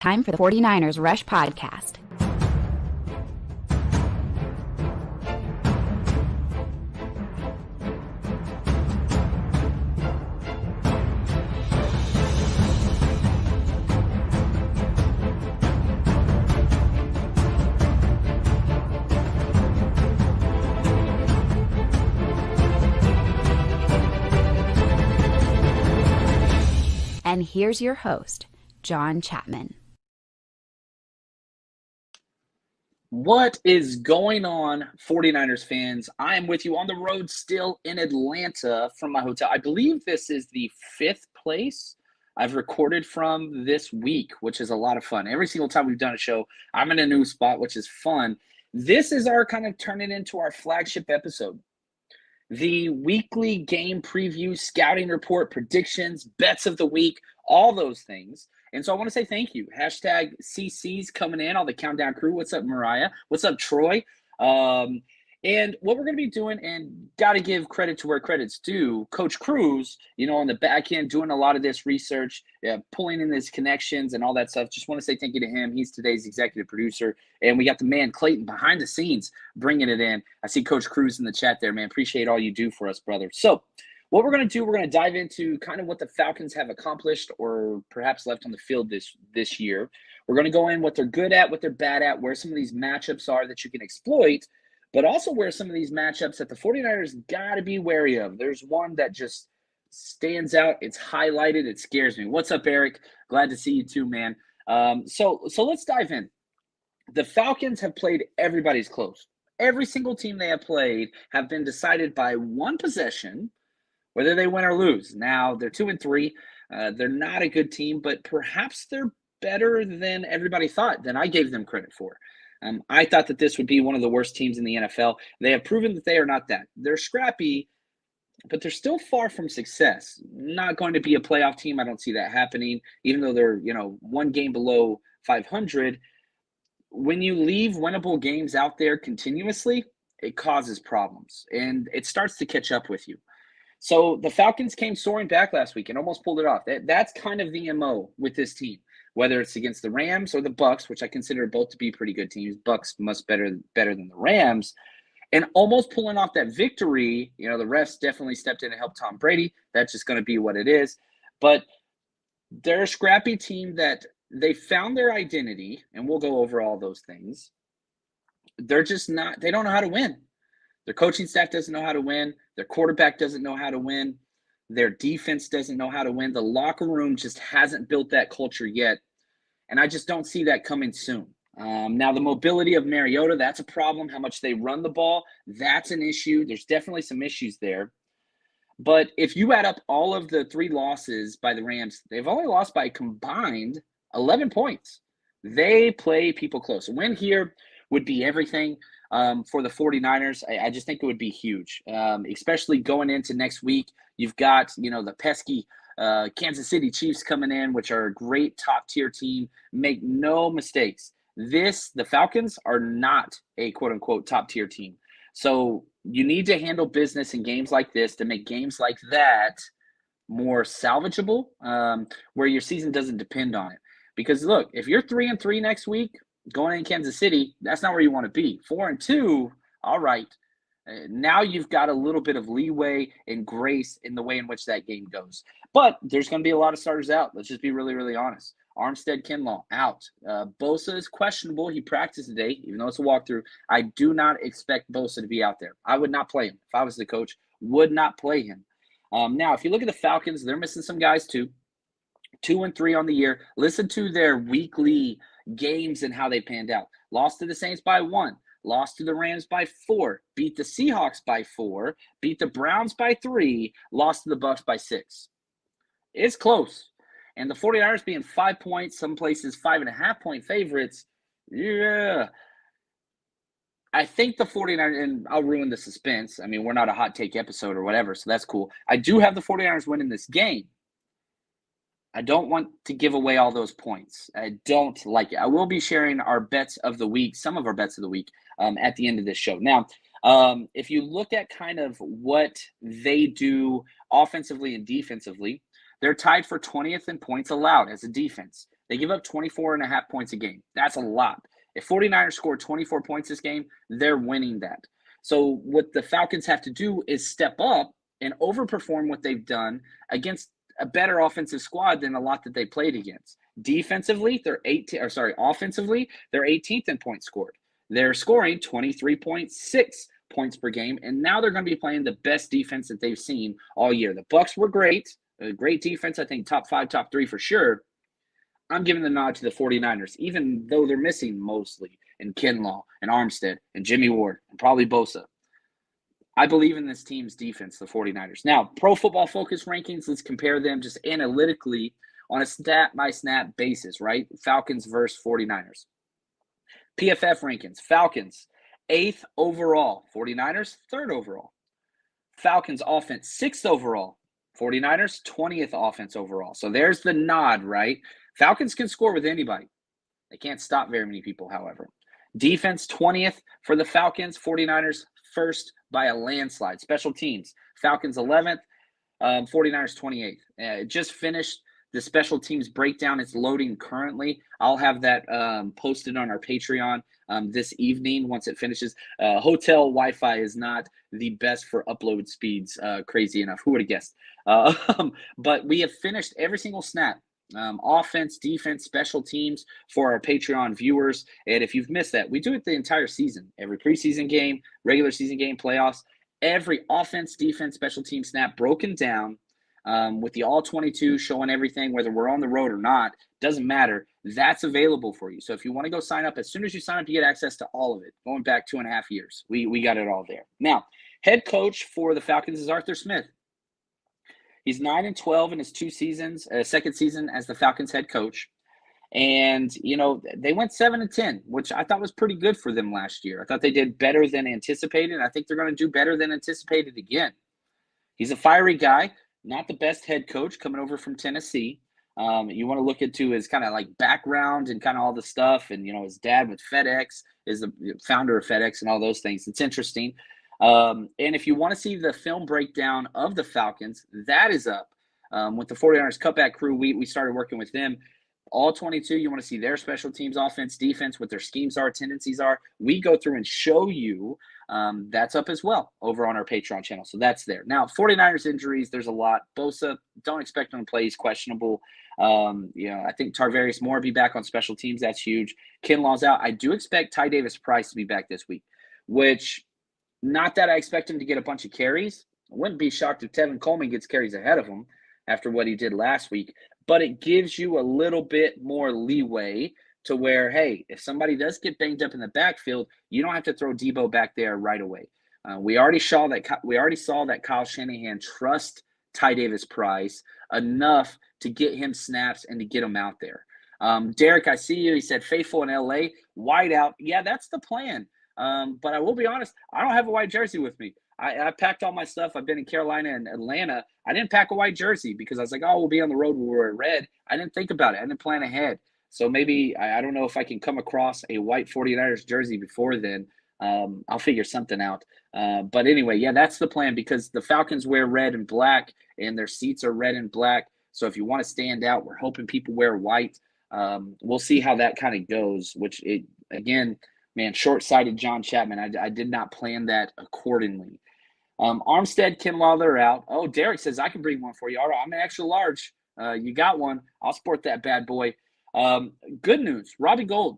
Time for the 49ers Rush Podcast. And here's your host, John Chapman. What is going on, 49ers fans? I am with you on the road still in Atlanta from my hotel. I believe this is the 5th place I've recorded from this week, which is a lot of fun. Every single time we've done a show, I'm in a new spot, which is fun. This is our kind of turning into our flagship episode. The weekly game preview, scouting report, predictions, bets of the week, all those things. And so I want to say thank you. Hashtag CC's coming in, all the countdown crew. What's up, Mariah? What's up, Troy? And what we're going to be doing, and got to give credit to where credit's due, Coach Cruz, on the back end, doing a lot of this research, pulling in his connections and all that stuff. Just want to say thank you to him. He's today's executive producer. And we got the man, Clayton, behind the scenes, bringing it in. I see Coach Cruz in the chat there, man. Appreciate all you do for us, brother. So what we're going to do, we're going to dive into kind of what the Falcons have accomplished or perhaps left on the field this year. We're going to go in what they're good at, what they're bad at, where some of these matchups are that you can exploit, but also where some of these matchups that the 49ers got to be wary of. There's one that just stands out. It's highlighted. It scares me. What's up, Eric? Glad to see you too, man. So let's dive in. The Falcons have played everybody's close. Every single team they have played have been decided by one possession, whether they win or lose. Now, they're 2-3. They're not a good team, but perhaps they're better than everybody thought, than I gave them credit for. I thought that this would be one of the worst teams in the NFL. They have proven that they are not that. They're scrappy, but they're still far from success. Not going to be a playoff team. I don't see that happening, even though they're, one game below 500. When you leave winnable games out there continuously, it causes problems, and it starts to catch up with you. So the Falcons came soaring back last week and almost pulled it off. That's kind of the MO with this team, whether it's against the Rams or the Bucs, which I consider both to be pretty good teams. Bucs much better than the Rams, and almost pulling off that victory. The refs definitely stepped in to help Tom Brady. That's just going to be what it is. But they're a scrappy team that they found their identity, and we'll go over all those things. They're just not – they don't know how to win. Their coaching staff doesn't know how to win. Their quarterback doesn't know how to win. Their defense doesn't know how to win. The locker room just hasn't built that culture yet, and I just don't see that coming soon. Now, the mobility of Mariota, that's a problem. How much they run the ball, that's an issue. There's definitely some issues there. But if you add up all of the 3 losses by the Rams, they've only lost by a combined 11 points. They play people close. A win here would be everything. For the 49ers, I just think it would be huge, especially going into next week. You've got, the pesky Kansas City Chiefs coming in, which are a great top-tier team. Make no mistakes. The Falcons are not a quote-unquote top-tier team. So you need to handle business in games like this to make games like that more salvageable, where your season doesn't depend on it. Because, look, if you're 3-3 next week, going in Kansas City, that's not where you want to be. 4-2, all right. Now you've got a little bit of leeway and grace in the way in which that game goes. But there's going to be a lot of starters out. Let's just be really, really honest. Armstead Kinlaw, out. Bosa is questionable. He practiced today, even though it's a walkthrough. I do not expect Bosa to be out there. I would not play him. If I was the coach, would not play him. Now, if you look at the Falcons, they're missing some guys too. 2-3 on the year. Listen to their weekly games and how they panned out. Lost to the Saints by 1, lost to the Rams by 4, beat the Seahawks by 4, beat the Browns by 3, lost to the Bucs by 6. It's close. And the 49ers being 5 points, some places 5.5-point favorites. Yeah. I think the 49ers, and I'll ruin the suspense. I mean, we're not a hot take episode or whatever, so that's cool. I do have the 49ers winning this game. I don't want to give away all those points. I don't like it. I will be sharing our bets of the week, some of our bets of the week, at the end of this show. Now, if you look at kind of what they do offensively and defensively, they're tied for 20th in points allowed as a defense. They give up 24.5 points a game. That's a lot. If 49ers score 24 points this game, they're winning that. So what the Falcons have to do is step up and overperform what they've done against a better offensive squad than a lot that they played against. Defensively, offensively, they're 18th in points scored. They're scoring 23.6 points per game, and now they're going to be playing the best defense that they've seen all year. The Bucs were great, a great defense, I think top 5, top 3 for sure. I'm giving the nod to the 49ers, even though they're missing mostly in Kinlaw and Armstead and Jimmy Ward and probably Bosa. I believe in this team's defense, the 49ers. Now, Pro Football Focus rankings, let's compare them just analytically on a snap-by-snap basis, right? Falcons versus 49ers. PFF rankings, Falcons, 8th overall. 49ers, 3rd overall. Falcons offense, 6th overall. 49ers, 20th offense overall. So there's the nod, right? Falcons can score with anybody. They can't stop very many people, however. Defense, 20th for the Falcons. 49ers, 1st by a landslide. Special teams, Falcons, 11th. 49ers, 28th. It just finished the special teams breakdown. It's loading currently. I'll have that posted on our Patreon this evening once it finishes. Hotel Wi-Fi is not the best for upload speeds, crazy enough. Who would have guessed? But we have finished every single snap. Offense, defense, special teams for our Patreon viewers. And if you've missed that, we do it the entire season. Every preseason game, regular season game, playoffs. Every offense, defense, special team snap broken down with the all 22 showing everything, whether we're on the road or not, doesn't matter. That's available for you. So if you want to go sign up, as soon as you sign up, you get access to all of it. Going back 2.5 years, we got it all there. Now, head coach for the Falcons is Arthur Smith. He's 9-12 in his 2 seasons, second season as the Falcons head coach. And, you know, they went 7-10, which I thought was pretty good for them last year. I thought they did better than anticipated, and I think they're going to do better than anticipated again. He's a fiery guy, not the best head coach coming over from Tennessee. You want to look into his kind of like background and kind of all the stuff. And, you know, his dad with FedEx is the founder of FedEx and all those things. It's interesting. And if you want to see the film breakdown of the Falcons, that is up with the 49ers cutback crew. We started working with them. All 22, you want to see their special teams, offense, defense, what their schemes are, tendencies are. We go through and show you. That's up as well over on our Patreon channel. So that's there. Now, 49ers injuries, there's a lot. Bosa, don't expect him to play. He's questionable. I think Tarvarius Moore will be back on special teams. That's huge. Kinlaw's out. I do expect Ty Davis-Price to be back this week, which not that I expect him to get a bunch of carries. I wouldn't be shocked if Tevin Coleman gets carries ahead of him after what he did last week. But it gives you a little bit more leeway to where, hey, if somebody does get banged up in the backfield, you don't have to throw Debo back there right away. We already saw that Kyle Shanahan trust Ty Davis-Price enough to get him snaps and to get him out there. Derek, I see you. He said faithful in LA, wide out. Yeah, that's the plan. But I will be honest, I don't have a white jersey with me. I packed all my stuff. I've been in Carolina and Atlanta. I didn't pack a white jersey because I was like, oh, we'll be on the road when we're red. I didn't think about it. I didn't plan ahead. So maybe I don't know if I can come across a white 49ers jersey before then. I'll figure something out. But anyway, yeah, that's the plan because the Falcons wear red and black and their seats are red and black. So if you want to stand out, we're hoping people wear white. We'll see how that kind of goes, again, man, short-sighted John Chapman. I did not plan that accordingly. Armstead, Kinlaw, they're out. Oh, Derek says, I can bring one for you. All right, I'm an extra large. You got one. I'll sport that bad boy. Good news, Robbie Gould,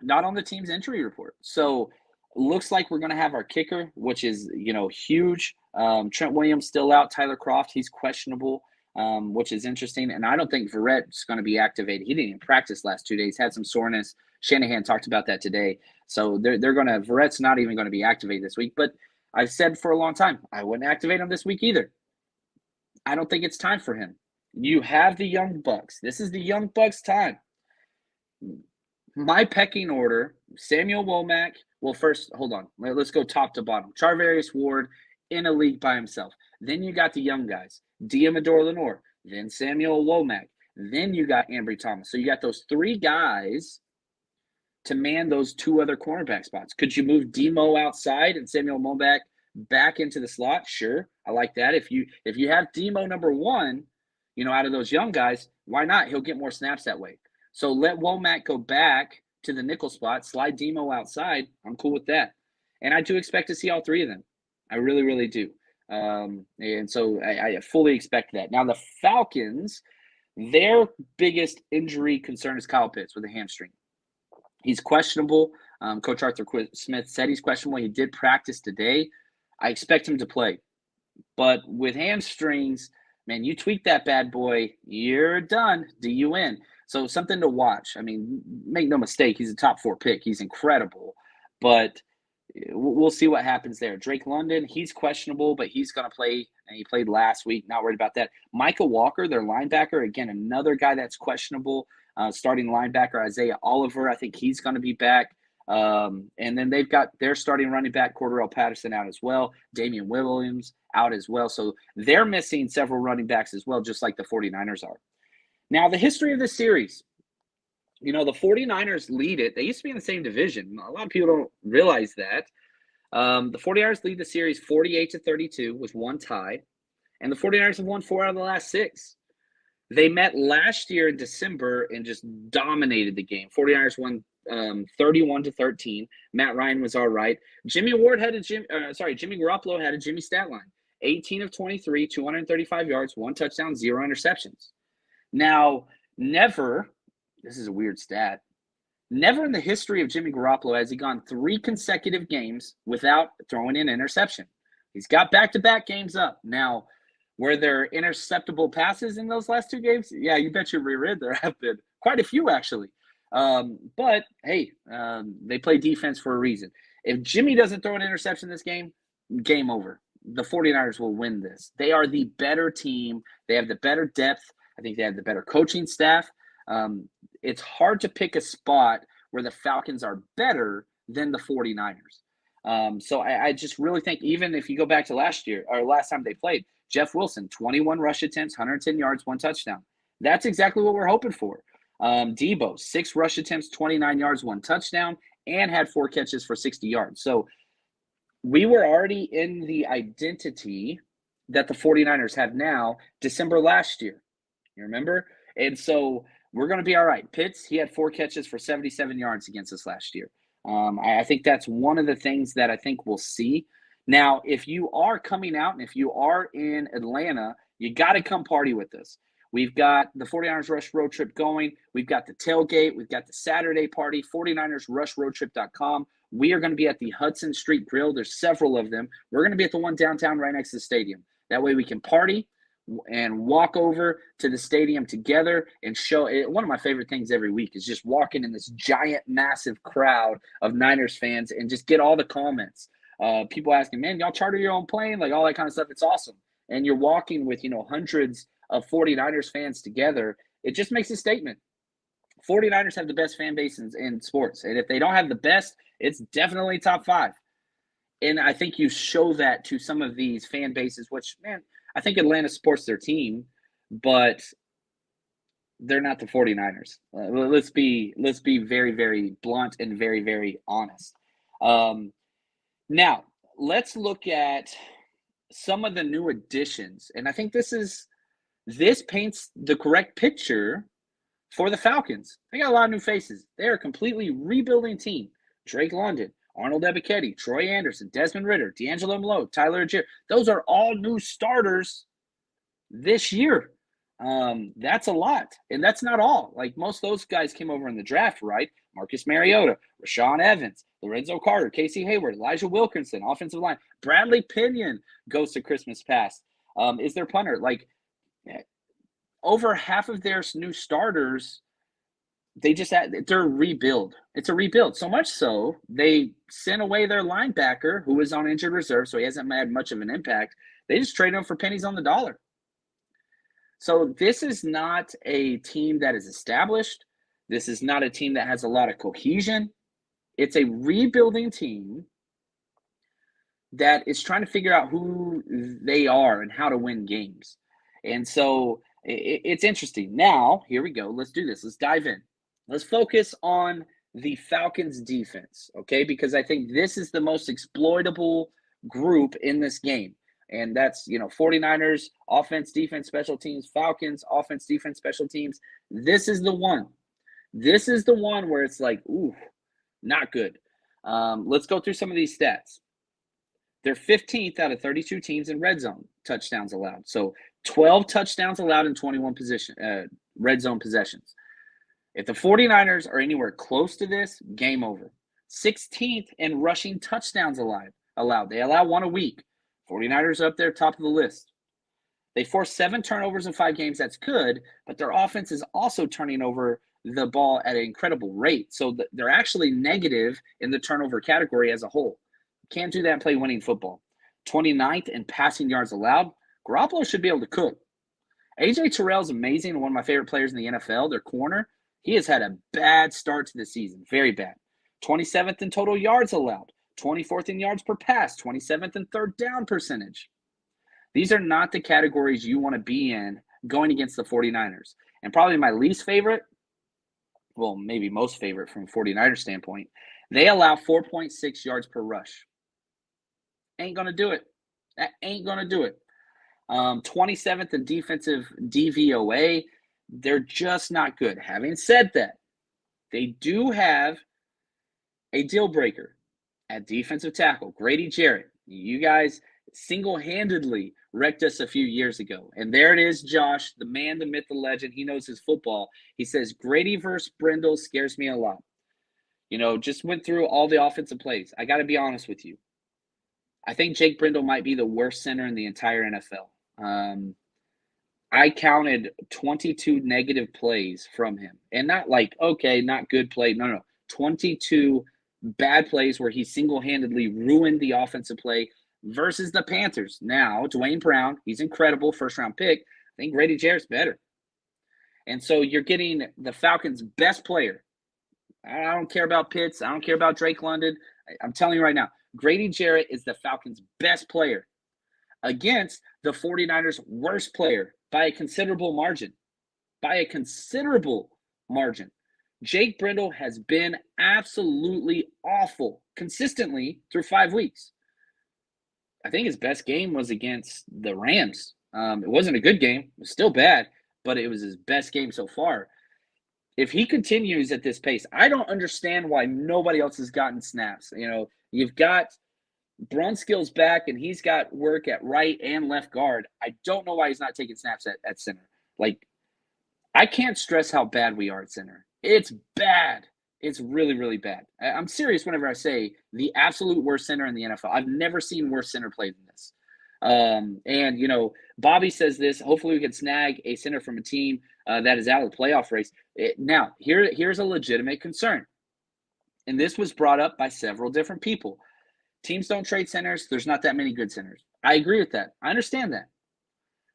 not on the team's injury report. So looks like we're going to have our kicker, which is, huge. Trent Williams still out. Tyler Kroft, he's questionable, which is interesting. And I don't think Verrett's going to be activated. He didn't even practice last 2 days, had some soreness. Shanahan talked about that today. So Verrett's not even going to be activated this week. But I've said for a long time, I wouldn't activate him this week either. I don't think it's time for him. You have the Young Bucks. This is the Young Bucks' time. My pecking order, Samuel Womack. Well, first, hold on. Let's go top to bottom. Charvarius Ward in a league by himself. Then you got the young guys, Diamador Lenore. Then Samuel Womack. Then you got Ambry Thomas. So you got those 3 guys to man those 2 other cornerback spots. Could you move Demo outside and Samuel Womack back into the slot? Sure. I like that. If you have Demo number 1, out of those young guys, why not? He'll get more snaps that way. So let Womack go back to the nickel spot, slide Demo outside. I'm cool with that. And I do expect to see all three of them. I really, really do. And so I fully expect that. Now, the Falcons, their biggest injury concern is Kyle Pitts with a hamstring. He's questionable. Coach Arthur Smith said he's questionable. He did practice today. I expect him to play. But with hamstrings, man, you tweak that bad boy, you're done. DUN. So something to watch. I mean, make no mistake, he's a top 4 pick. He's incredible. But we'll see what happens there. Drake London, he's questionable, but he's going to play, and he played last week. Not worried about that. Micah Walker, their linebacker, again, another guy that's questionable. Starting linebacker Isaiah Oliver, I think he's going to be back. And then they've got their starting running back, Cordarrelle Patterson, out as well. Damian Williams out as well. So they're missing several running backs as well, just like the 49ers are. Now, the history of this series. The 49ers lead it. They used to be in the same division. A lot of people don't realize that. The 49ers lead the series 48-32 with one tie. And the 49ers have won 4 out of the last 6. They met last year in December and just dominated the game. 49ers won 31-13. Matt Ryan was all right. Jimmy Garoppolo had a Jimmy stat line. 18 of 23, 235 yards, 1 touchdown, 0 interceptions. Now, this is a weird stat. Never in the history of Jimmy Garoppolo has he gone 3 consecutive games without throwing an interception. He's got back-to-back games up. Now, were there interceptable passes in those last 2 games? Yeah, you bet your rear end there have been. Quite a few, actually. But, hey, they play defense for a reason. If Jimmy doesn't throw an interception this game over. The 49ers will win this. They are the better team. They have the better depth. I think they have the better coaching staff. It's hard to pick a spot where the Falcons are better than the 49ers. So I just really think, even if you go back to last time they played, Jeff Wilson, 21 rush attempts, 110 yards, 1 touchdown. That's exactly what we're hoping for. Debo, 6 rush attempts, 29 yards, 1 touchdown, and had 4 catches for 60 yards. So we were already in the identity that the 49ers have now, December last year. You remember? And so we're going to be all right. Pitts, he had 4 catches for 77 yards against us last year. I think that's one of the things that I think we'll see. Now, if you are coming out and if you are in Atlanta, you got to come party with us. We've got the 49ers Rush Road Trip going. We've got the tailgate. We've got the Saturday party, 49ersRushRoadTrip.com. We are going to be at the Hudson Street Grill. There's several of them. We're going to be at the one downtown right next to the stadium. That way we can party and walk over to the stadium together and show it. One of my favorite things every week is just walking in this giant, massive crowd of Niners fans and just get all the comments. People asking, man, y'all charter your own plane? Like all that kind of stuff. It's awesome. And you're walking with, hundreds of 49ers fans together. It just makes a statement. 49ers have the best fan base in sports. And if they don't have the best, it's definitely top 5. And I think you show that to some of these fan bases, which, man, I think Atlanta supports their team, but they're not the 49ers. Let's be very, very blunt and very, very honest. Now, let's look at some of the new additions. And I think this paints the correct picture for the Falcons. They got a lot of new faces. They are a completely rebuilding team. Drake London, Arnold Ebiketie, Troy Anderson, Desmond Ridder, D'Angelo Malone, Tyler Agier. Those are all new starters this year. That's a lot. And that's not all. Like, most of those guys came over in the draft, right? Marcus Mariota, Rashaan Evans, Lorenzo Carter, Casey Hayward, Elijah Wilkinson, offensive line. Bradley Pinion goes to Christmas Past. Is their punter. Like, over half of their new starters, they're a rebuild. It's a rebuild. So much so, they sent away their linebacker, who was on injured reserve, so he hasn't had much of an impact. They just traded him for pennies on the dollar. So this is not a team that is established. This is not a team that has a lot of cohesion. It's a rebuilding team that is trying to figure out who they are and how to win games. And so it's interesting. Now, here we go. Let's do this. Let's dive in. Let's focus on the Falcons defense, okay? Because I think this is the most exploitable group in this game. And that's, 49ers, offense, defense, special teams, Falcons, offense, defense, special teams. This is the one This is the one where it's like, ooh, not good. Let's go through some of these stats. They're 15th out of 32 teams in red zone touchdowns allowed. So 12 touchdowns allowed in 21 red zone possessions. If the 49ers are anywhere close to this, game over. 16th in rushing touchdowns allowed. They allow one a week. 49ers are up there, top of the list. They forced 7 turnovers in 5 games. That's good, but their offense is also turning over the ball at an incredible rate. So they're actually negative in the turnover category as a whole. Can't do that and play winning football. 29th in passing yards allowed. Garoppolo should be able to cook. A.J. Terrell's amazing and one of my favorite players in the NFL. Their corner, he has had a bad start to the season. Very bad. 27th in total yards allowed. 24th in yards per pass. 27th in third down percentage. These are not the categories you want to be in going against the 49ers. And probably my least favorite, well, maybe most favorite from a 49ers standpoint, they allow 4.6 yards per rush. Ain't going to do it. That ain't going to do it. 27th in defensive DVOA. They're just not good. Having said that, they do have a deal breaker at defensive tackle, Grady Jarrett. You guys single-handedly wrecked us a few years ago. And there it is, Josh, the man, the myth, the legend. He knows his football. He says, Grady versus Brindle scares me a lot. Just went through all the offensive plays. I got to be honest with you. I think Jake Brindle might be the worst center in the entire NFL. I counted 22 negative plays from him. And not like, okay, not good play. No. 22 bad plays where he single-handedly ruined the offensive play versus the Panthers. Now, Dwayne Brown, he's incredible, first-round pick. I think Grady Jarrett's better. And so you're getting the Falcons' best player. I don't care about Pitts. I don't care about Drake London. I'm telling you right now, Grady Jarrett is the Falcons' best player against the 49ers' worst player by a considerable margin. Jake Brindle has been absolutely awful consistently through 5 weeks. I think his best game was against the Rams. It wasn't a good game. It was still bad, but it was his best game so far. If he continues at this pace, I don't understand why nobody else has gotten snaps. You've got Brunskill's back, and he's got work at right and left guard. I don't know why he's not taking snaps at center. I can't stress how bad we are at center. It's bad. It's really, really bad. I'm serious whenever I say the absolute worst center in the NFL. I've never seen worse center play than this. And Bobby says this, hopefully we can snag a center from a team that is out of the playoff race. Now, here's a legitimate concern. And this was brought up by several different people. Teams don't trade centers. There's not that many good centers. I agree with that. I understand that.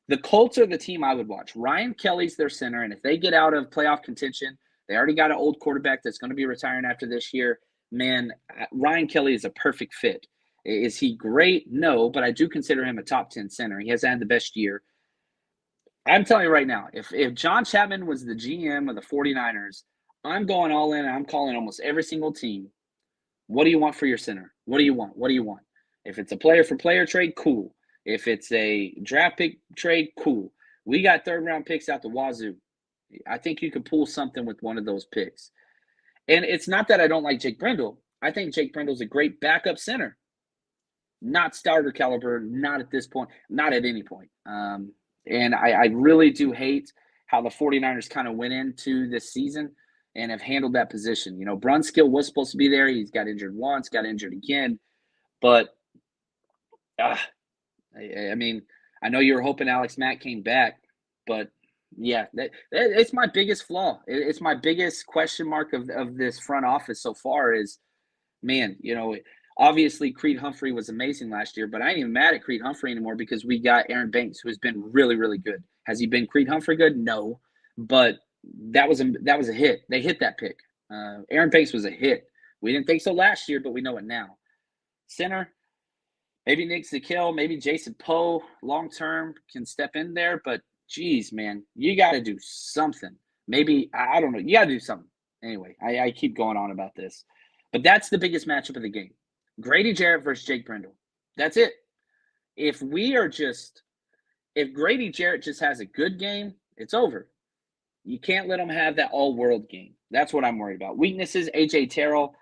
The Colts are the team I would watch. Ryan Kelly's their center, and if they get out of playoff contention, they already got an old quarterback that's going to be retiring after this year. Man, Ryan Kelly is a perfect fit. Is he great? No, but I do consider him a top 10 center. He hasn't had the best year. I'm telling you right now, if John Chapman was the GM of the 49ers, I'm going all in. I'm calling almost every single team. What do you want for your center? What do you want? What do you want? If it's a player-for-player trade, cool. If it's a draft pick trade, cool. We got third-round picks out the wazoo. I think you could pull something with one of those picks. And it's not that I don't like Jake Brindle. I think Jake Brindle's a great backup center. Not starter caliber, not at this point, not at any point. And I really do hate how the 49ers kind of went into this season and have handled that position. Brunskill was supposed to be there. He's got injured once, got injured again. But, I mean, I know you were hoping Alex Mack came back, but yeah, it's my biggest flaw. It's my biggest question mark of this front office so far is, man, obviously Creed Humphrey was amazing last year, but I ain't even mad at Creed Humphrey anymore because we got Aaron Banks, who has been really, really good. Has he been Creed Humphrey good? No, but that was a hit. They hit that pick. Aaron Banks was a hit. We didn't think so last year, but we know it now. Center, maybe Nick Zakill, maybe Jason Poe long-term can step in there, but geez, man, you got to do something. Maybe, I don't know, you got to do something. Anyway, I keep going on about this. But that's the biggest matchup of the game. Grady Jarrett versus Jake Brindle. That's it. If Grady Jarrett just has a good game, it's over. You can't let them have that all-world game. That's what I'm worried about. Weaknesses, A.J. Terrell,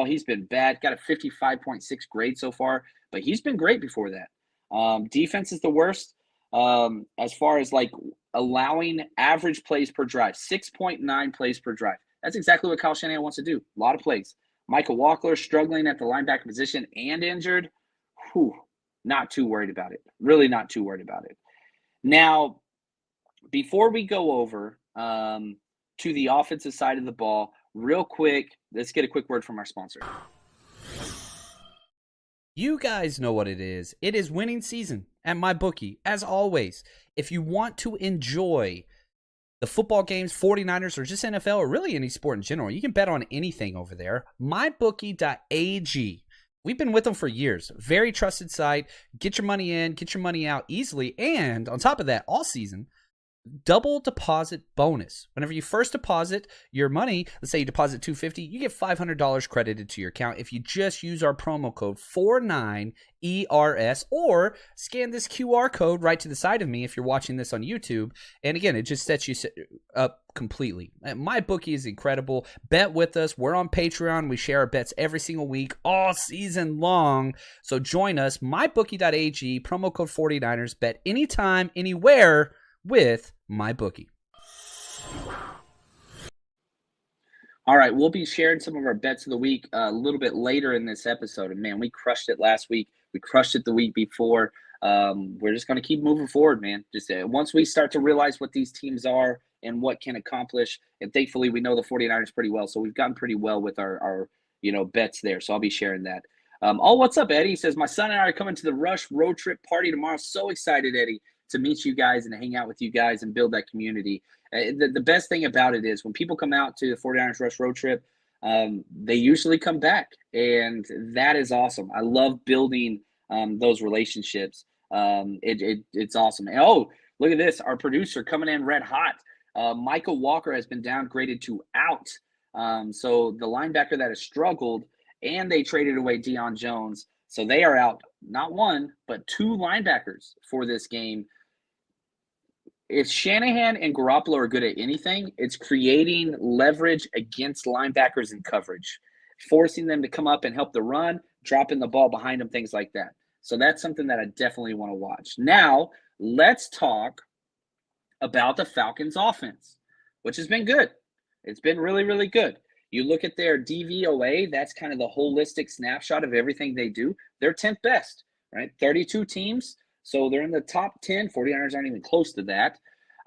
he's been bad. Got a 55.6 grade so far, but he's been great before that. Defense is the worst as far as like allowing average plays per drive, 6.9 plays per drive. That's exactly what Kyle Shanahan wants to do. A lot of plays. Michael Walker struggling at the linebacker position and injured. Whew, not too worried about it. Really not too worried about it. Now, before we go over to the offensive side of the ball, real quick, let's get a quick word from our sponsor. You guys know what it is. It is winning season at MyBookie. As always, if you want to enjoy the football games, 49ers, or just NFL, or really any sport in general, you can bet on anything over there. MyBookie.ag. We've been with them for years. Very trusted site. Get your money in, get your money out easily. And on top of that, all season, double deposit bonus. Whenever you first deposit your money, let's say you deposit $250, you get $500 credited to your account if you just use our promo code 49ERS or scan this QR code right to the side of me if you're watching this on YouTube. And again, it just sets you up completely. MyBookie is incredible. Bet with us. We're on Patreon. We share our bets every single week, all season long. So join us, mybookie.ag, promo code 49ers. Bet anytime, anywhere with MyBookie. All right, we'll be sharing some of our bets of the week a little bit later in this episode. And man, we crushed it last week. We crushed it the week before. We're just going to keep moving forward, man. Just once we start to realize what these teams are and what can accomplish, and thankfully we know the 49ers pretty well, so we've gotten pretty well with our bets there. So I'll be sharing that. What's up, Eddie? He says, my son and I are coming to the Rush road trip party tomorrow. So excited, Eddie, to meet you guys and hang out with you guys and build that community. The best thing about it is when people come out to the 49ers Rush road trip, they usually come back, and that is awesome. I love building those relationships. It's awesome. And, look at this. Our producer coming in red hot. Michael Walker has been downgraded to out. So the linebacker that has struggled, and they traded away Deion Jones. So they are out not one, but two linebackers for this game. If Shanahan and Garoppolo are good at anything, it's creating leverage against linebackers in coverage, forcing them to come up and help the run, dropping the ball behind them, things like that. So that's something that I definitely want to watch. Now, let's talk about the Falcons offense, which has been good. It's been really, really good. You look at their DVOA, that's kind of the holistic snapshot of everything they do. They're 10th best, right? 32 teams. So they're in the top 10. 49ers aren't even close to that.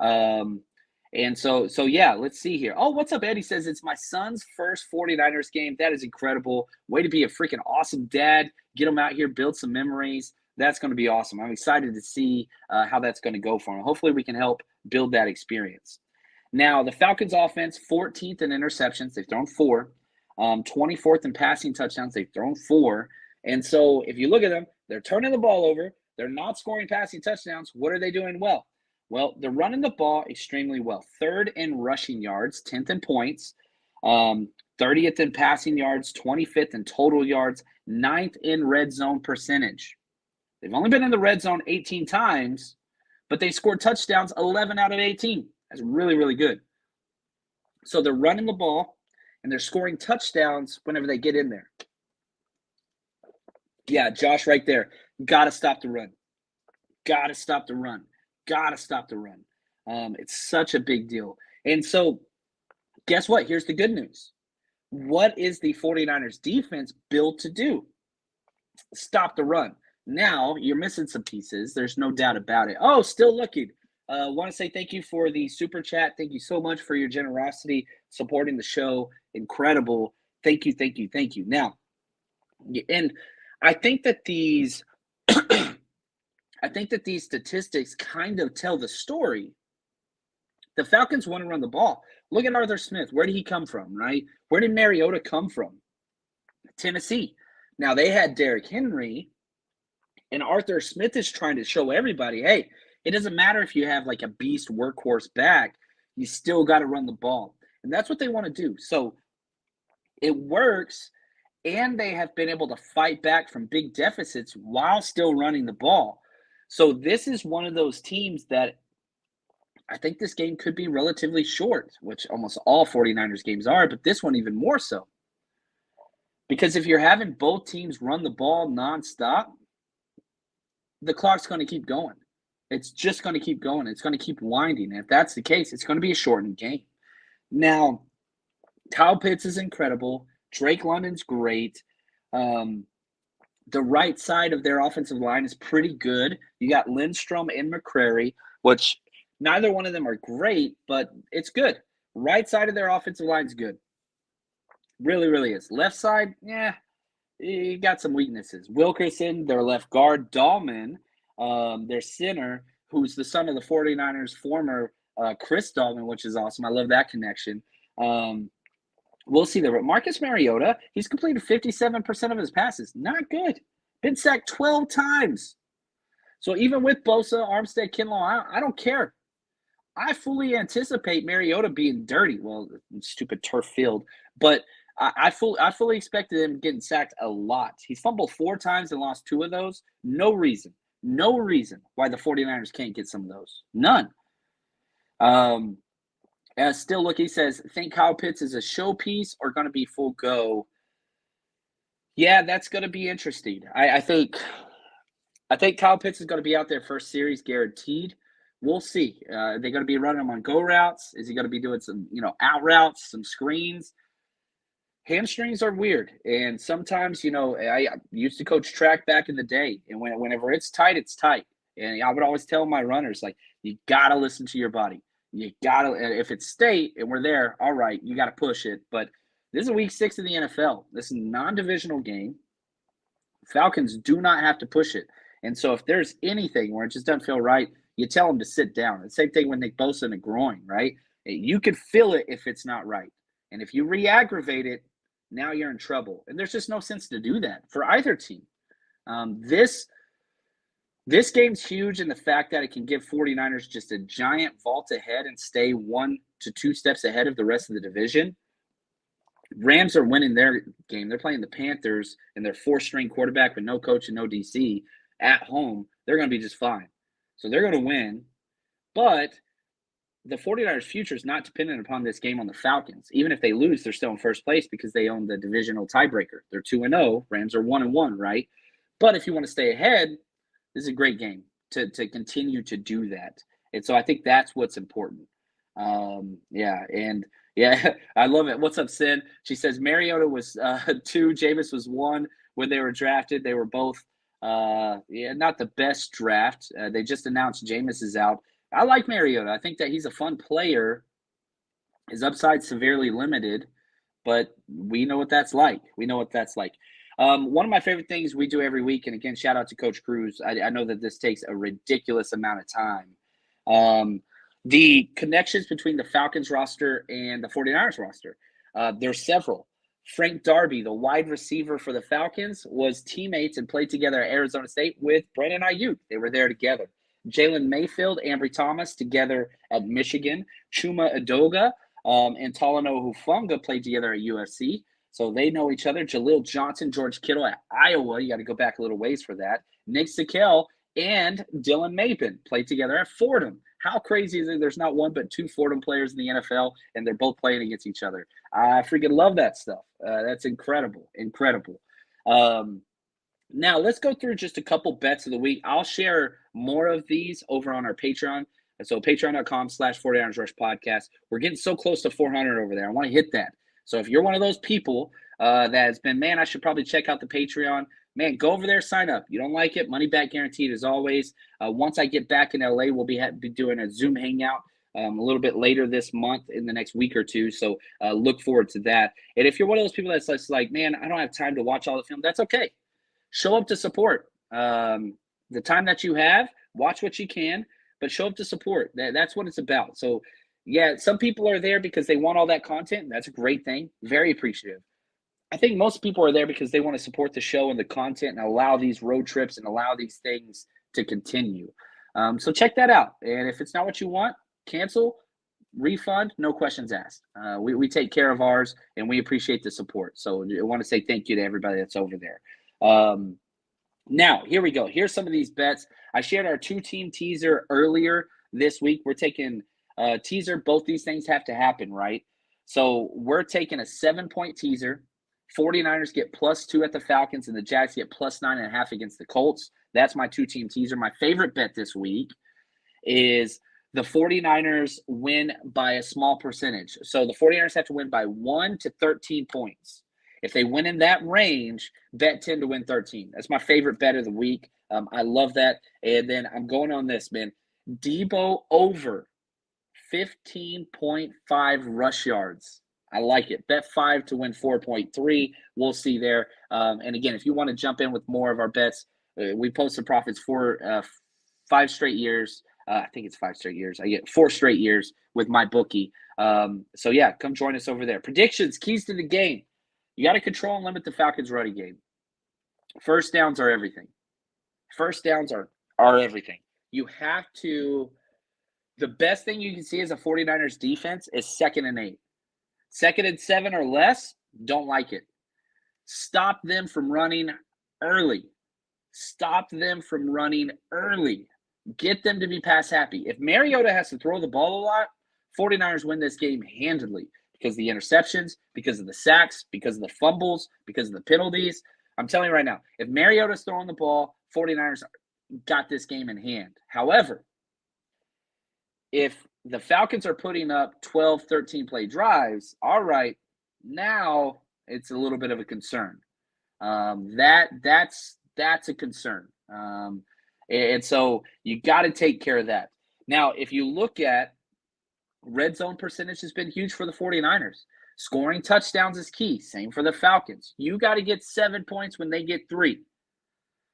And so yeah, let's see here. Oh, what's up, Eddie? Says it's my son's first 49ers game. That is incredible. Way to be a freaking awesome dad. Get him out here, build some memories. That's going to be awesome. I'm excited to see how that's going to go for him. Hopefully we can help build that experience. Now, the Falcons offense, 14th in interceptions. They've thrown 4. 24th in passing touchdowns. They've thrown 4. And so if you look at them, they're turning the ball over. They're not scoring passing touchdowns. What are they doing well? Well, they're running the ball extremely well. 3rd in rushing yards, 10th in points, 30th in passing yards, 25th in total yards, 9th in red zone percentage. They've only been in the red zone 18 times, but they scored touchdowns 11 out of 18. That's really, really good. So they're running the ball, and they're scoring touchdowns whenever they get in there. Yeah, Josh right there. Got to stop the run. Got to stop the run. Got to stop the run. It's such a big deal. And so guess what? Here's the good news. What is the 49ers defense built to do? Stop the run. Now, you're missing some pieces. There's no doubt about it. Oh, still looking. Want to say thank you for the super chat. Thank you so much for your generosity, supporting the show. Incredible. Thank you, thank you, thank you. Now, and I think that these statistics kind of tell the story. The Falcons want to run the ball. Look at Arthur Smith. Where did he come from, right? Where did Mariota come from? Tennessee. Now, they had Derrick Henry, and Arthur Smith is trying to show everybody, hey, it doesn't matter if you have like a beast workhorse back. You still got to run the ball. And that's what they want to do. So it works, and they have been able to fight back from big deficits while still running the ball. So this is one of those teams that I think this game could be relatively short, which almost all 49ers games are, but this one even more so. Because if you're having both teams run the ball nonstop, the clock's going to keep going. It's just going to keep going. It's going to keep winding. And if that's the case, it's going to be a shortened game. Now, Kyle Pitts is incredible. Drake London's great. The right side of their offensive line is pretty good. You got Lindstrom and McCrary, which neither one of them are great, but it's good. Right side of their offensive line is good. Really, really is. Left side, yeah, you got some weaknesses. Wilkerson, their left guard. Dahlman, their center, who's the son of the 49ers' former Chris Dahlman, which is awesome. I love that connection. We'll see there. But Marcus Mariota, he's completed 57% of his passes. Not good. Been sacked 12 times. So even with Bosa, Armstead, Kinlaw, I don't care. I fully anticipate Mariota being dirty. Well, stupid turf field. But I fully expected him getting sacked a lot. He's fumbled 4 times and lost 2 of those. No reason why the 49ers can't get some of those. None. Still look, he says, think Kyle Pitts is a showpiece or going to be full go? Yeah, that's going to be interesting. I think Kyle Pitts is going to be out there first series guaranteed. We'll see. Are they going to be running him on go routes? Is he going to be doing some, out routes, some screens? Hamstrings are weird. And sometimes, I used to coach track back in the day. And whenever it's tight, it's tight. And I would always tell my runners, like, you got to listen to your body. You got to, if it's state and we're there, all right, you got to push it. But this is week 6 of the NFL. This is a non-divisional game. Falcons do not have to push it. And so if there's anything where it just doesn't feel right, you tell them to sit down. The same thing with Nick Bosa in the groin, right? You could feel it if it's not right. And if you re-aggravate it, now you're in trouble. And there's just no sense to do that for either team. This game's huge in the fact that it can give 49ers just a giant vault ahead and stay 1 to 2 steps ahead of the rest of the division. Rams are winning their game. They're playing the Panthers and their 4-string quarterback with no coach and no DC at home. They're going to be just fine. So they're going to win. But the 49ers' future is not dependent upon this game on the Falcons. Even if they lose, they're still in first place because they own the divisional tiebreaker. They're 2-0. Rams are 1-1, right? But if you want to stay ahead, this is a great game to continue to do that. And so I think that's what's important. I love it. What's up, Sin? She says Mariota was 2, Jameis was 1 when they were drafted. They were both not the best draft. They just announced Jameis is out. I like Mariota. I think that he's a fun player. His upside's severely limited, but we know what that's like. One of my favorite things we do every week, and again, shout out to Coach Cruz. I know that this takes a ridiculous amount of time. The connections between the Falcons roster and the 49ers roster. There's several. Frank Darby, the wide receiver for the Falcons, was teammates and played together at Arizona State with Brandon Ayuk. They were there together. Jalen Mayfield, Ambry Thomas together at Michigan. Chuma Edoga and Talanoa Hufanga played together at USC. So they know each other. Jaleel Johnson, George Kittle at Iowa. You got to go back a little ways for that. Nick Sikel and Dylan Mabin played together at Fordham. How crazy is it? There's not 1 but 2 Fordham players in the NFL, and they're both playing against each other. I freaking love that stuff. That's incredible. Now, let's go through just a couple bets of the week. I'll share more of these over on our Patreon. So patreon.com/49ers Rush Podcast. We're getting so close to 400 over there. I want to hit that. So if you're one of those people that has been, man, I should probably check out the Patreon, man, go over there, sign up. You don't like it, money back guaranteed as always. Once I get back in LA, we'll be doing a Zoom hangout a little bit later this month in the next week or two. So look forward to that. And if you're one of those people that's just like, man, I don't have time to watch all the film, that's okay. Show up to support. The time that you have, watch what you can, but show up to support. That's what it's about. So, yeah, some people are there because they want all that content. That's a great thing. Very appreciative. I think most people are there because they want to support the show and the content and allow these road trips and allow these things to continue. So check that out. And if it's not what you want, cancel, refund, no questions asked. We take care of ours, and we appreciate the support. So I want to say thank you to everybody that's over there. Now, here we go. Here's some of these bets. I shared our 2-team teaser earlier this week. We're taking teaser, both these things have to happen, right? So we're taking a 7-point teaser. 49ers get +2 at the Falcons, and the Jags get +9.5 against the Colts. That's my 2-team teaser. My favorite bet this week is the 49ers win by a small percentage. So the 49ers have to win by 1 to 13 points. If they win in that range, bet 10 to win 13. That's my favorite bet of the week. I love that. And then I'm going on this, man. Debo over 15.5 rush yards. I like it. Bet 5 to win 4.3. We'll see there. And again, if you want to jump in with more of our bets, we posted profits for 5 straight years. I think it's 5 straight years. I get 4 straight years with my bookie. So yeah, come join us over there. Predictions, keys to the game. You got to control and limit the Falcons' running game. First downs are everything. First downs are everything. You have to – the best thing you can see as a 49ers defense is 2nd and 8. 2nd and 7 or less, don't like it. Stop them from running early. Stop them from running early. Get them to be pass happy. If Mariota has to throw the ball a lot, 49ers win this game handedly because of the interceptions, because of the sacks, because of the fumbles, because of the penalties. I'm telling you right now, if Mariota's throwing the ball, 49ers got this game in hand. However, if the Falcons are putting up 12, 13 play drives, all right, now it's a little bit of a concern. That's a concern. And so you got to take care of that. Now, if you look at red zone percentage has been huge for the 49ers. Scoring touchdowns is key. Same for the Falcons. You got to get 7 points when they get 3.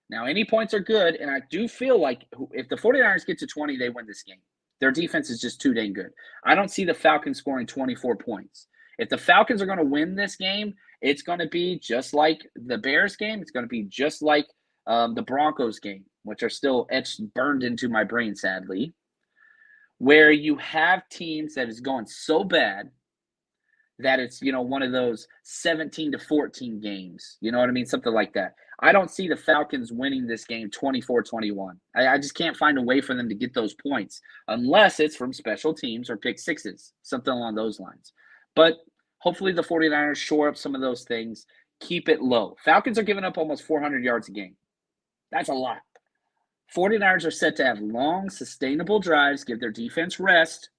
Now, any points are good, and I do feel like if the 49ers get to 20, they win this game. Their defense is just too dang good. I don't see the Falcons scoring 24 points. If the Falcons are going to win this game, it's going to be just like the Bears game. It's going to be just like the Broncos game, which are still burned into my brain, sadly, where you have teams that is going so bad that it's, one of those 17-14 games. You know what I mean? Something like that. I don't see the Falcons winning this game 24-21. I just can't find a way for them to get those points unless it's from special teams or pick sixes, something along those lines. But hopefully the 49ers shore up some of those things, keep it low. Falcons are giving up almost 400 yards a game. That's a lot. 49ers are set to have long, sustainable drives, give their defense rest.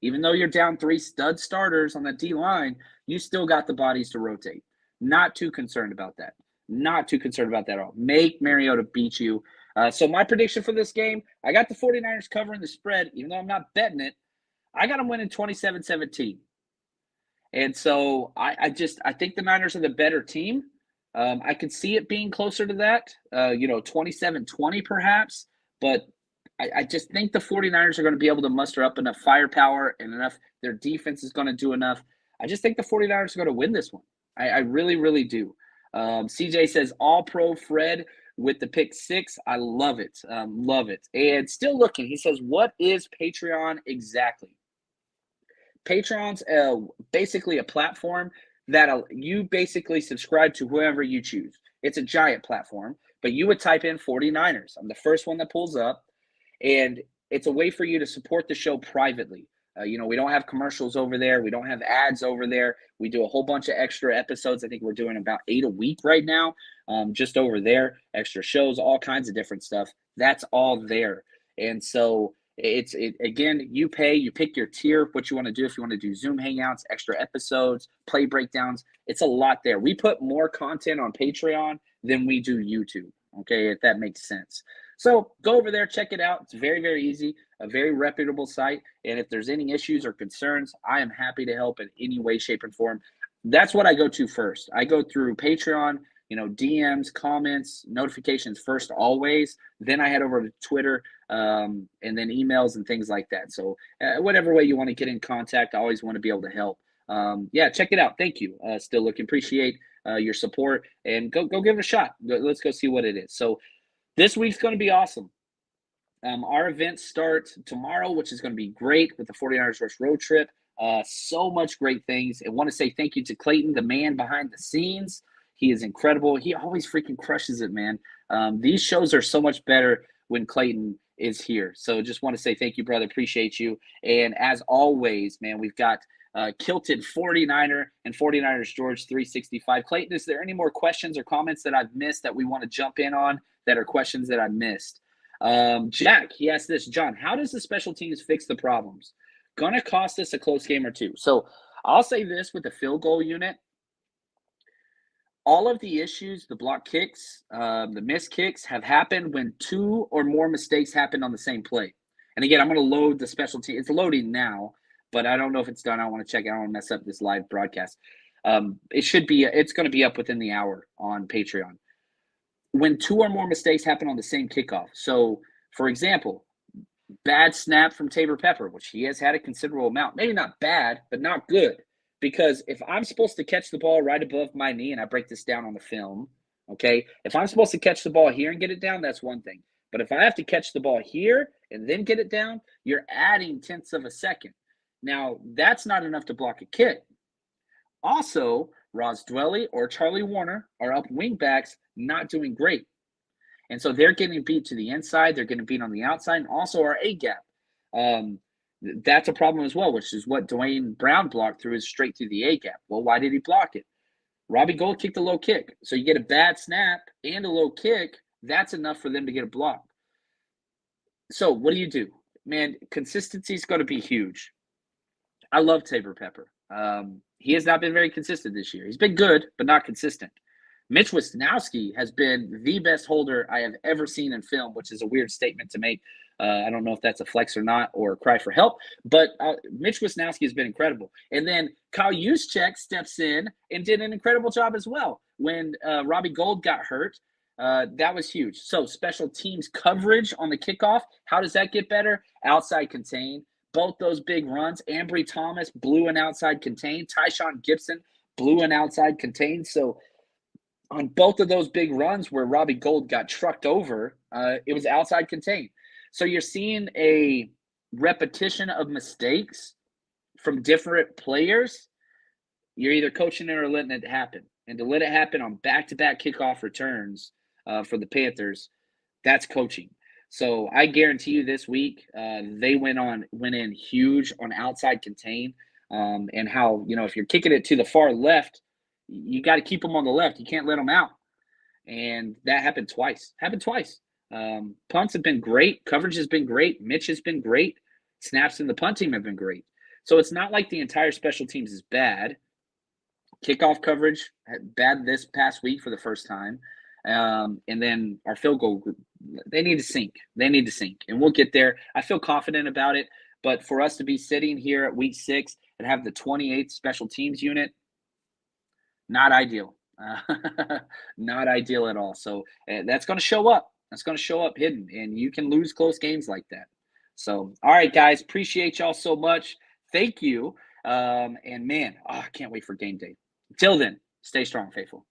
Even though you're down 3 stud starters on the D-line, you still got the bodies to rotate. Not too concerned about that. Not too concerned about that at all. Make Mariota beat you. So my prediction for this game, I got the 49ers covering the spread, even though I'm not betting it. I got them winning 27-17. And so I think the Niners are the better team. I could see it being closer to that, 27-20 perhaps. But I just think the 49ers are going to be able to muster up enough firepower and enough. Their defense is going to do enough. I just think the 49ers are going to win this one. I really, really do. CJ says, all-pro Fred with the pick 6. I love it. Love it. And still looking, he says, what is Patreon exactly? Patreon's basically a platform that you basically subscribe to whoever you choose. It's a giant platform, but you would type in 49ers. I'm the first one that pulls up, and it's a way for you to support the show privately. We don't have commercials over there. We don't have ads over there. We do a whole bunch of extra episodes. I think we're doing about 8 a week right now, just over there. Extra shows, all kinds of different stuff. That's all there. And so again, you pay, you pick your tier, what you want to do. If you want to do Zoom Hangouts, extra episodes, play breakdowns, it's a lot there. We put more content on Patreon than we do YouTube, okay, if that makes sense. So go over there, check it out. It's very, very easy, a very reputable site. And if there's any issues or concerns, I am happy to help in any way, shape, and form. That's what I go to first. I go through Patreon, DMs, comments, notifications first always. Then I head over to Twitter and then emails and things like that. So whatever way you want to get in contact, I always want to be able to help. Check it out. Thank you. Still looking, appreciate your support, and go give it a shot. Let's go see what it is. So this week's going to be awesome. Our events start tomorrow, which is going to be great with the 49ers versus road trip. So much great things. I want to say thank you to Clayton, the man behind the scenes. He is incredible. He always freaking crushes it, man. These shows are so much better when Clayton is here. So just want to say thank you, brother. Appreciate you. And as always, man, we've got Kilted 49er and 49ers George 365. Clayton, is there any more questions or comments that I've missed that we want to jump in on that are questions that I missed? Jack, he asked this, John, how does the special teams fix the problems? Gonna cost us a close game or two. So I'll say this with the field goal unit. All of the issues, the block kicks, the missed kicks have happened when 2 or more mistakes happen on the same play. And again, I'm going to load the special team. It's loading now, but I don't know if it's done. I want to check it. I don't want to mess up this live broadcast. It's going to be up within the hour on Patreon. When 2 or more mistakes happen on the same kickoff. So, for example, bad snap from Tabor Pepper, which he has had a considerable amount. Maybe not bad, but not good. Because if I'm supposed to catch the ball right above my knee, and I break this down on the film, okay, if I'm supposed to catch the ball here and get it down, that's one thing. But if I have to catch the ball here and then get it down, you're adding tenths of a second. Now, that's not enough to block a kick. Also, Ross Dwelly or Charlie Warner are up wingbacks not doing great. And so they're getting beat to the inside. They're getting beat on the outside, and also our A-gap. That's a problem as well, which is what Dwayne Brown blocked through his straight through the A-gap. Well, why did he block it? Robbie Gould kicked a low kick. So you get a bad snap and a low kick. That's enough for them to get a block. So what do? Man, consistency is going to be huge. I love Tabor Pepper. He has not been very consistent this year. He's been good, but not consistent. Mitch Wisnowski has been the best holder I have ever seen in film, which is a weird statement to make. I don't know if that's a flex or not, or a cry for help, but Mitch Wisnowski has been incredible. And then Kyle Juszczyk steps in and did an incredible job as well. When Robbie Gould got hurt, that was huge. So special teams coverage on the kickoff, how does that get better? Outside contain. Both those big runs, Ambry Thomas blew an outside contain. Tyshawn Gibson blew an outside contain. So on both of those big runs where Robbie Gould got trucked over, it was outside contain. So you're seeing a repetition of mistakes from different players. You're either coaching it or letting it happen. And to let it happen on back-to-back kickoff returns for the Panthers, that's coaching. So I guarantee you this week they went in huge on outside contain, and how, if you're kicking it to the far left, you got to keep them on the left. You can't let them out. And that happened twice. Punts have been great. Coverage has been great. Mitch has been great. Snaps in the punt team have been great. So it's not like the entire special teams is bad. Kickoff coverage, bad this past week for the first time. And then our field goal group, they need to sink. And we'll get there. I feel confident about it. But for us to be sitting here at week 6 and have the 28th special teams unit, not ideal. Not ideal at all. So that's going to show up. That's going to show up hidden. And you can lose close games like that. So, all right, guys. Appreciate y'all so much. Thank you. And, man, I can't wait for game day. Until then, stay strong, faithful.